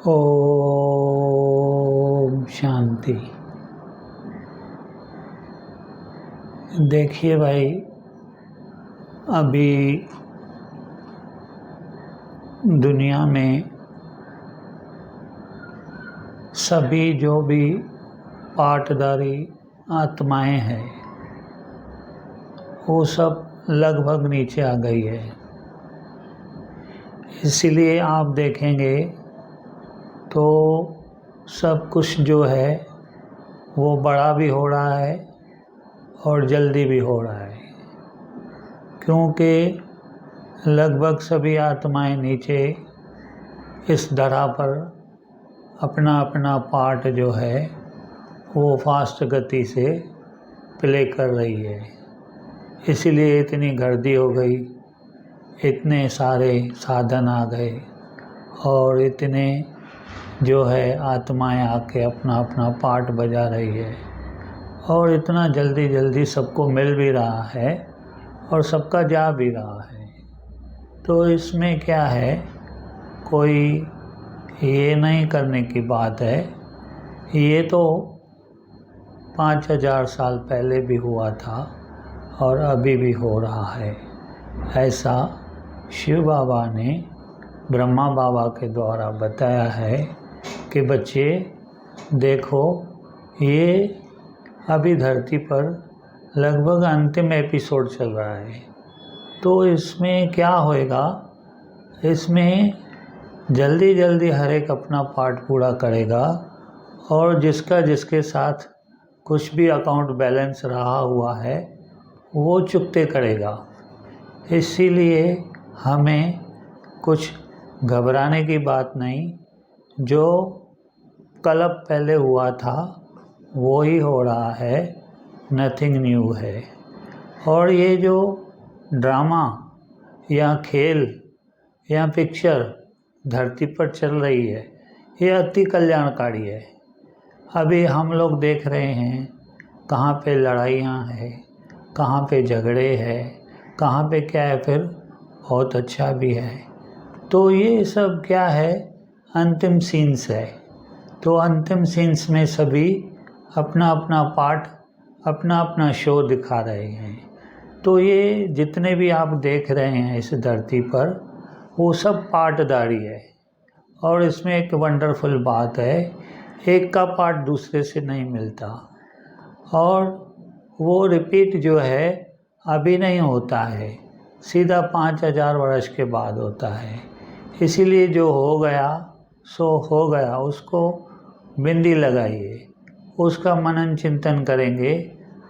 ओम शांति। देखिए भाई, अभी दुनिया में सभी जो भी पाठधारी आत्माएं हैं वो सब लगभग नीचे आ गई है। इसीलिए आप देखेंगे तो सब कुछ जो है वो बड़ा भी हो रहा है और जल्दी भी हो रहा है, क्योंकि लगभग सभी आत्माएं नीचे इस धरा पर अपना अपना पार्ट जो है वो फास्ट गति से प्ले कर रही है। इसीलिए इतनी गर्दी हो गई, इतने सारे साधन आ गए और इतने जो है आत्माएं आके अपना अपना पार्ट बजा रही है और इतना जल्दी जल्दी सबको मिल भी रहा है और सबका जा भी रहा है। तो इसमें क्या है, कोई ये नहीं करने की बात है। ये तो 5000 साल पहले भी हुआ था और अभी भी हो रहा है। ऐसा शिव बाबा ने ब्रह्मा बाबा के द्वारा बताया है कि बच्चे देखो, ये अभी धरती पर लगभग अंतिम एपिसोड चल रहा है। तो इसमें क्या होएगा, इसमें जल्दी जल्दी हर एक अपना पार्ट पूरा करेगा और जिसका जिसके साथ कुछ भी अकाउंट बैलेंस रहा हुआ है वो चुकते करेगा। इसीलिए हमें कुछ घबराने की बात नहीं। जो कल पहले हुआ था वो ही हो रहा है, नथिंग न्यू है। और ये जो ड्रामा या खेल या पिक्चर धरती पर चल रही है ये अति कल्याणकारी है। अभी हम लोग देख रहे हैं कहाँ पे लड़ाइयाँ हैं, कहाँ पे झगड़े हैं, कहाँ पे क्या है, फिर बहुत अच्छा भी है। तो ये सब क्या है, अंतिम सीन्स है। तो अंतिम सीन्स में सभी अपना अपना पार्ट, अपना अपना शो दिखा रहे हैं। तो ये जितने भी आप देख रहे हैं इस धरती पर वो सब पार्टदारी है। और इसमें एक वंडरफुल बात है, एक का पार्ट दूसरे से नहीं मिलता और वो रिपीट जो है अभी नहीं होता है, सीधा 5000 वर्ष के बाद होता है। इसीलिए जो हो गया सो हो गया, उसको बिंदी लगाइए, उसका मनन चिंतन करेंगे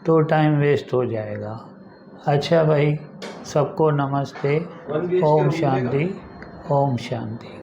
तो टाइम वेस्ट हो जाएगा। अच्छा भाई, सबको नमस्ते। ओम शांति, ओम शांति।